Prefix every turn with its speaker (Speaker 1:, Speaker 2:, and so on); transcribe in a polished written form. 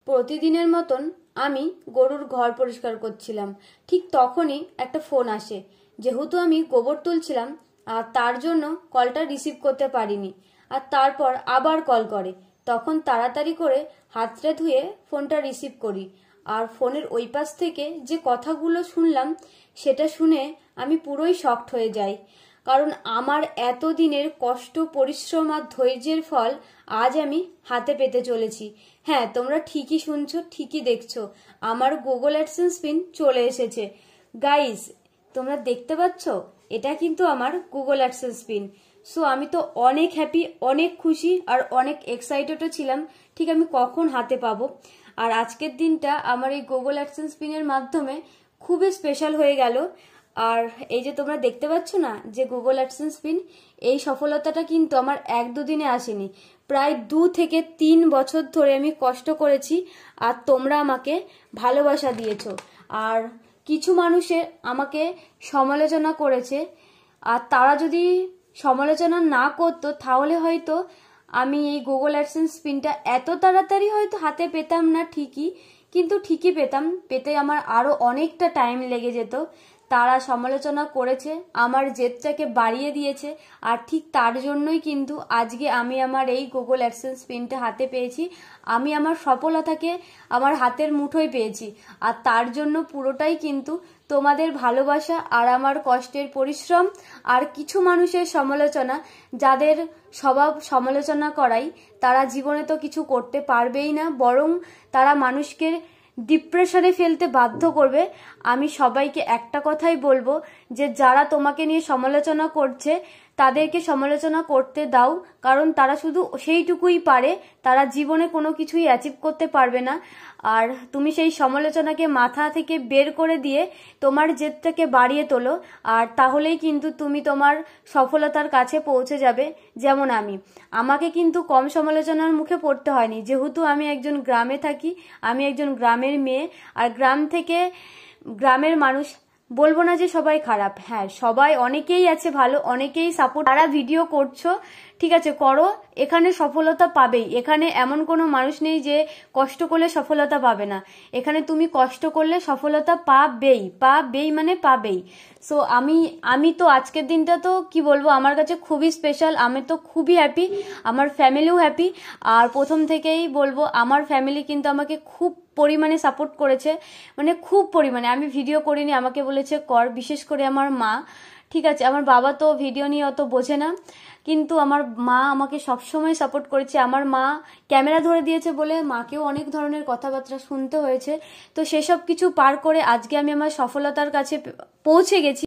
Speaker 1: প্রতিদিনের মতন আমি গরুর ঘর পরিষ্কার করছিলাম। ঠিক তখনই একটা ফোন আসে। যেহেতু আমি গোবর তুলছিলাম আর তার জন্য কলটা রিসিভ করতে পারিনি। আর তারপর আবার কল করে। তখন তাড়াতাড়ি করে হাতটা ধুয়ে ফোনটা রিসিভ করি। আর ফোনের ওই পাশ থেকে যে কথাগুলো শুনলাম সেটা শুনে আমি পুরোই শকড হয়ে যাই। কারণ আমার এতদিনের কষ্ট, পরিশ্রম আর ধৈর্যের ফল আজ আমি হাতে পেতে চলেছি। হ্যাঁ, তোমরা ঠিকই শুনছো, ঠিকই দেখছো, আমার গুগল অ্যাডসেন্স পিন চলে এসেছে। গাইস, তোমরা দেখতে পাচ্ছ? এটা কিন্তু আমার গুগল অ্যাডসেন্স পিন। সো আমি তো অনেক হ্যাপি, অনেক খুশি আর অনেক এক্সাইটেডও ছিলাম ঠিক আমি কখন হাতে পাবো। আর আজকের দিনটা আমার এই গুগল অ্যাডসেন্স পিনের মাধ্যমে খুবই স্পেশাল হয়ে গেল। আর এই যে তোমরা দেখতে পাচ্ছ না যে গুগল অ্যাডসেন্স পিন, এই সফলতাটা কিন্তু আমার 1-2 দিনে আসেনি। প্রায় 2 থেকে 3 বছর ধরে আমি কষ্ট করেছি আর তোমরা আমাকে ভালোবাসা দিয়েছো। আর কিছু মানুষে আমাকে সমালোচনা করেছে, আর তারা যদি সমালোচনা না করতো তাহলে হয়তো আমি এই গুগল অ্যাডসেন্স পিনটা এত তাড়াতাড়ি হয়তো হাতে পেতাম না, ঠিকই, কিন্তু ঠিকই পেতাম। পেতে আমার আরো অনেকটা টাইম লেগে যেত। তারা সমালোচনা করেছে, আমার জেদটাকে বাড়িয়ে দিয়েছে। আর ঠিক তার জন্যই কিন্তু আজকে আমি আমার এই গুগল অ্যাডসেন্স পিনটা হাতে পেয়েছি। আমি আমার সফলতাকে আমার হাতের মুঠোয় পেয়েছি। আর তার জন্য পুরোটাই কিন্তু তোমাদের ভালোবাসা আর আমার কষ্টের পরিশ্রম আর কিছু মানুষের সমালোচনা, যাদের স্বভাব সমালোচনা করাই, তারা জীবনে তো কিছু করতে পারবেই না, বরং তারা মানুষকে ডিপ্রেশনে ফেলতে বাধ্য করবে। আমি সবাইকে একটা কথাই বলবো যে যারা তোমাকে নিয়ে সমালোচনা করছে তাদেরকে সমালোচনা করতে দাও, কারণ তারা শুধু সেইটুকুই পারে, তারা জীবনে কোনো কিছুই অ্যাচিভ করতে পারবে না। আর তুমি সেই সমালোচনাকে মাথা থেকে বের করে দিয়ে তোমার জেদটাকে বাড়িয়ে তোলো, আর তাহলেই কিন্তু তুমি তোমার সফলতার কাছে পৌঁছে যাবে। যেমন আমাকে কিন্তু কম সমালোচনার মুখে পড়তে হয়নি, যেহেতু আমি একজন গ্রামে থাকি, আমি একজন গ্রামের মেয়ে। আর গ্রামের মানুষ, বলবো না যে সবাই খারাপ, হ্যাঁ সবাই, অনেকেই আছে ভালো, অনেকেই সাপোর্ট। তারা ভিডিও করছো, ঠিক আছে, করো, এখানে সফলতা পাবেই। এখানে এমন কোনো মানুষ নেই যে কষ্ট করলে সফলতা পাবে না। এখানে তুমি কষ্ট করলে সফলতা পাবেই, পাবেই মানে পাবেই। সো আমি তো আজকের দিনটা তো কি বলবো, আমার কাছে খুবই স্পেশাল। আমি তো খুবই হ্যাপি, আমার ফ্যামিলিও হ্যাপি। আর প্রথম থেকেই বলবো আমার ফ্যামিলি কিন্তু আমাকে খুব পরিমাণে সাপোর্ট করেছে, মানে খুব পরিমাণে। আমি ভিডিও করিনি, আমাকে বলেছে কর, বিশেষ করে আমার মা। ঠিক আছে, আমার বাবা তো ভিডিও নিয়ে অত বোঝে না, কিন্তু আমার মা আমাকে সবসময় সাপোর্ট করেছে। আমার মা ক্যামেরা ধরে দিয়েছে বলে মাকেও অনেক ধরনের কথাবার্তা শুনতে হয়েছে। তো সেসব কিছু পার করে আজকে আমি আমার সফলতার কাছে পৌঁছে গেছি।